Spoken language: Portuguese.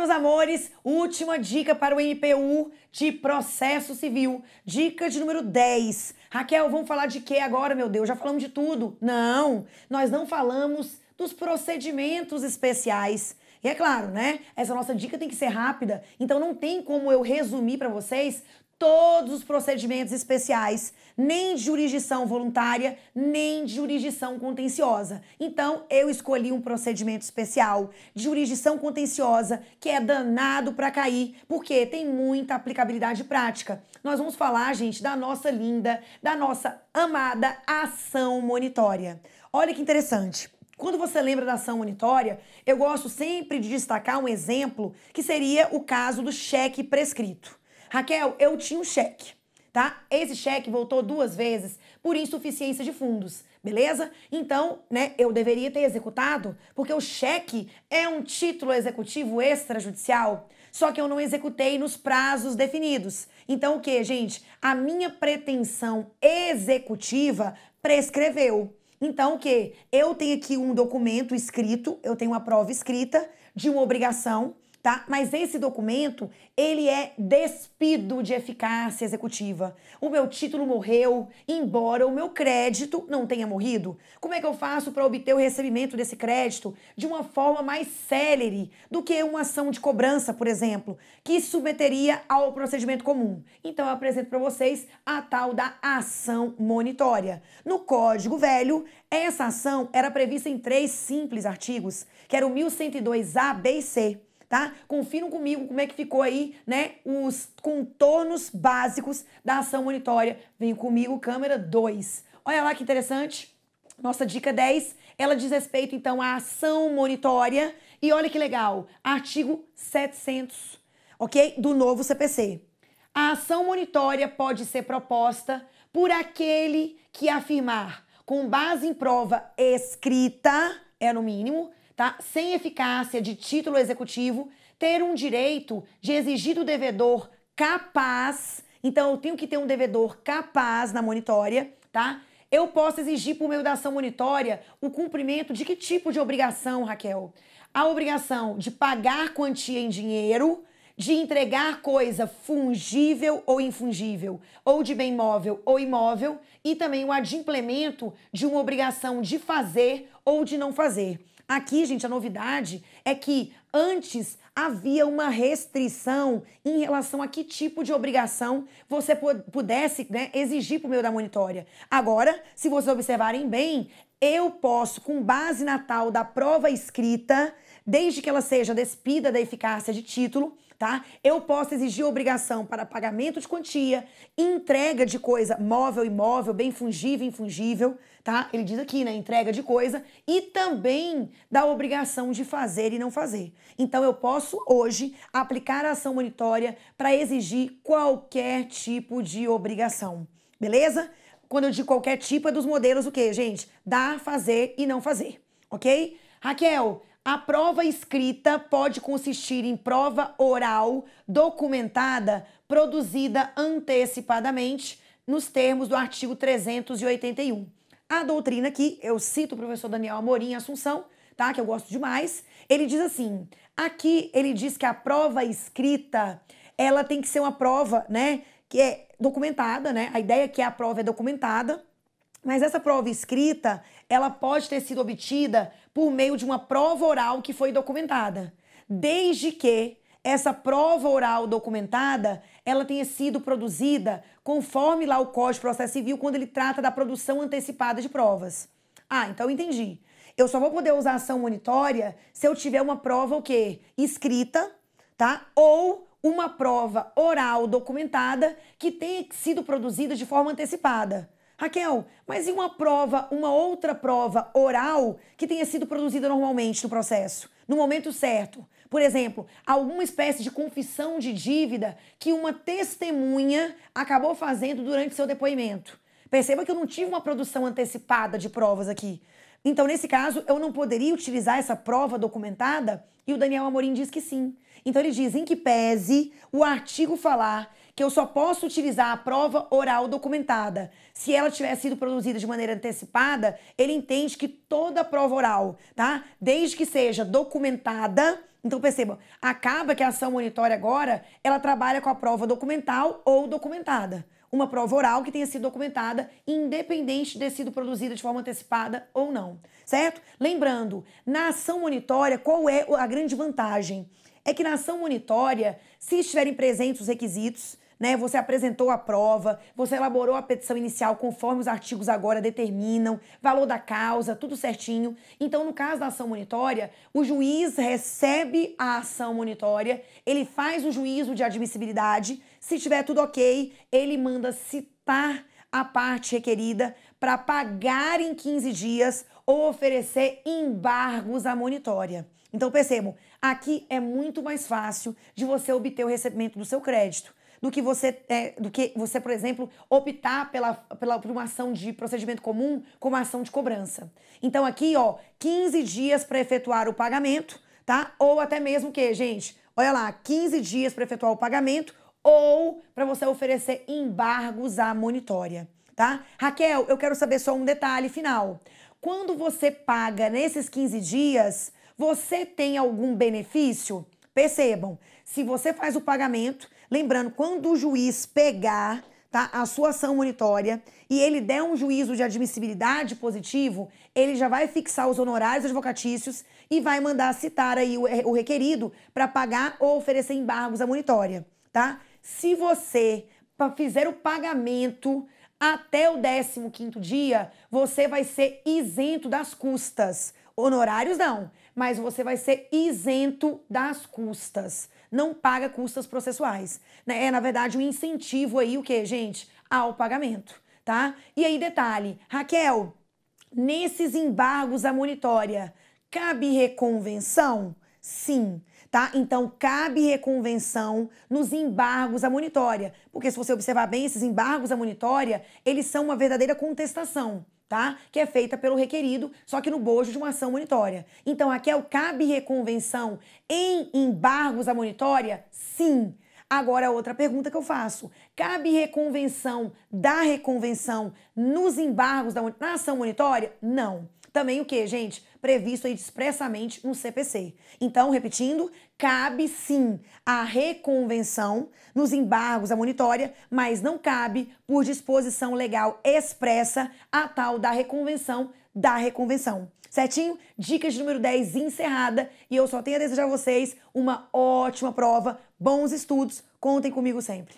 meus amores, última dica para o MPU de processo civil. Dica de número 10. Raquel, vamos falar de quê agora, meu Deus? Já falamos de tudo? Não, nós não falamos dos procedimentos especiais. E é claro, né? Essa nossa dica tem que ser rápida, então não tem como eu resumir para vocês todos os procedimentos especiais, nem de jurisdição voluntária, nem de jurisdição contenciosa. Então, eu escolhi um procedimento especial de jurisdição contenciosa que é danado para cair, porque tem muita aplicabilidade prática. Nós vamos falar, gente, da nossa linda, da nossa amada ação monitória. Olha que interessante. Quando você lembra da ação monitória, eu gosto sempre de destacar um exemplo que seria o caso do cheque prescrito. Raquel, eu tinha um cheque, tá? Esse cheque voltou 2 vezes por insuficiência de fundos, beleza? Então, né, eu deveria ter executado, porque o cheque é um título executivo extrajudicial, só que eu não executei nos prazos definidos. Então, o que, gente? A minha pretensão executiva prescreveu. Então, o que? Eu tenho aqui um documento escrito, eu tenho uma prova escrita de uma obrigação, tá? Mas esse documento, ele é despido de eficácia executiva. O meu título morreu, embora o meu crédito não tenha morrido. Como é que eu faço para obter o recebimento desse crédito de uma forma mais célere do que uma ação de cobrança, por exemplo, que submeteria ao procedimento comum? Então, eu apresento para vocês a tal da ação monitória. No Código Velho, essa ação era prevista em 3 simples artigos, que era o 1102-A, B e C. Tá? Confiram comigo como é que ficou aí, né, os contornos básicos da ação monitória. Vem comigo, câmera 2. Olha lá que interessante. Nossa dica 10, ela diz respeito, então, à ação monitória. E olha que legal, artigo 700, ok? Do novo CPC. A ação monitória pode ser proposta por aquele que afirmar, com base em prova escrita, é no mínimo, tá? Sem eficácia de título executivo, ter um direito de exigir do devedor capaz. Então, eu tenho que ter um devedor capaz na monitória, tá? Eu posso exigir, por meio da ação monitória, o cumprimento de que tipo de obrigação, Raquel? A obrigação de pagar quantia em dinheiro, de entregar coisa fungível ou infungível, ou de bem móvel ou imóvel, e também o adimplemento de uma obrigação de fazer ou de não fazer. Aqui, gente, a novidade é que antes havia uma restrição em relação a que tipo de obrigação você pudesse, né, exigir por meio da monitória. Agora, se vocês observarem bem, eu posso, com base na tal da prova escrita, desde que ela seja despida da eficácia de título, tá? Eu posso exigir obrigação para pagamento de quantia, entrega de coisa móvel, imóvel, bem fungível, infungível, tá? Ele diz aqui, né? Entrega de coisa e também da obrigação de fazer e não fazer. Então, eu posso hoje aplicar a ação monitória para exigir qualquer tipo de obrigação, beleza? Quando eu digo qualquer tipo, é dos modelos o quê, gente? Dar, fazer e não fazer, ok? Raquel, a prova escrita pode consistir em prova oral documentada produzida antecipadamente nos termos do artigo 381. A doutrina aqui, eu cito o professor Daniel Amorim Assunção, tá? Que eu gosto demais. Ele diz assim, aqui ele diz que a prova escrita, ela tem que ser uma prova, né, que é documentada, né? A ideia é que a prova é documentada, mas essa prova escrita, ela pode ter sido obtida por meio de uma prova oral que foi documentada, desde que essa prova oral documentada, ela tenha sido produzida conforme lá o Código de Processo Civil, quando ele trata da produção antecipada de provas. Ah, então entendi. Eu só vou poder usar ação monitória se eu tiver uma prova o quê? Escrita, tá? Ou uma prova oral documentada que tenha sido produzida de forma antecipada. Raquel, mas e uma outra prova oral que tenha sido produzida normalmente no processo, no momento certo? Por exemplo, alguma espécie de confissão de dívida que uma testemunha acabou fazendo durante seu depoimento. Perceba que eu não tive uma produção antecipada de provas aqui. Então, nesse caso, eu não poderia utilizar essa prova documentada? E o Daniel Amorim diz que sim. Então, ele diz, em que pese o artigo falar que eu só posso utilizar a prova oral documentada se ela tiver sido produzida de maneira antecipada, ele entende que toda prova oral, tá? Desde que seja documentada. Então, percebam, acaba que a ação monitória agora, ela trabalha com a prova documental ou documentada. Uma prova oral que tenha sido documentada, independente de ter sido produzida de forma antecipada ou não, certo? Lembrando, na ação monitória, qual é a grande vantagem? É que na ação monitória, se estiverem presentes os requisitos, né, você apresentou a prova, você elaborou a petição inicial conforme os artigos agora determinam, valor da causa, tudo certinho. Então, no caso da ação monitória, o juiz recebe a ação monitória, ele faz o juízo de admissibilidade, se tiver tudo ok, ele manda citar a parte requerida para pagar em 15 dias ou oferecer embargos à monitória. Então, percebam, aqui é muito mais fácil de você obter o recebimento do seu crédito do que você, por exemplo, optar por uma ação de procedimento comum como ação de cobrança. Então, aqui, ó, 15 dias para efetuar o pagamento, tá? Ou até mesmo que, gente, olha lá, 15 dias para efetuar o pagamento ou para você oferecer embargos à monitória, tá? Raquel, eu quero saber só um detalhe final. Quando você paga nesses 15 dias, você tem algum benefício? Percebam, se você faz o pagamento, lembrando, quando o juiz pegar, tá, a sua ação monitória e ele der um juízo de admissibilidade positivo, ele já vai fixar os honorários advocatícios e vai mandar citar aí o requerido para pagar ou oferecer embargos à monitória, tá? Se você fizer o pagamento até o 15º dia, você vai ser isento das custas. Honorários não, mas você vai ser isento das custas. Não paga custas processuais. Né? É, na verdade, um incentivo aí, o quê, gente? Ao pagamento, tá? E aí, detalhe, Raquel, nesses embargos à monitória, cabe reconvenção? Sim, tá? Então, cabe reconvenção nos embargos à monitória. Porque se você observar bem, esses embargos à monitória, eles são uma verdadeira contestação, tá? Que é feita pelo requerido, só que no bojo de uma ação monitória. Então, Raquel, cabe reconvenção em embargos à monitória? Sim. Agora, outra pergunta que eu faço. Cabe reconvenção da reconvenção nos embargos na ação monitória? Não. Também o que, gente? Previsto aí expressamente no CPC. Então, repetindo, cabe sim a reconvenção nos embargos à monitória, mas não cabe, por disposição legal expressa, a tal da reconvenção da reconvenção. Certinho? Dica de número 10 encerrada e eu só tenho a desejar a vocês uma ótima prova, bons estudos, contem comigo sempre.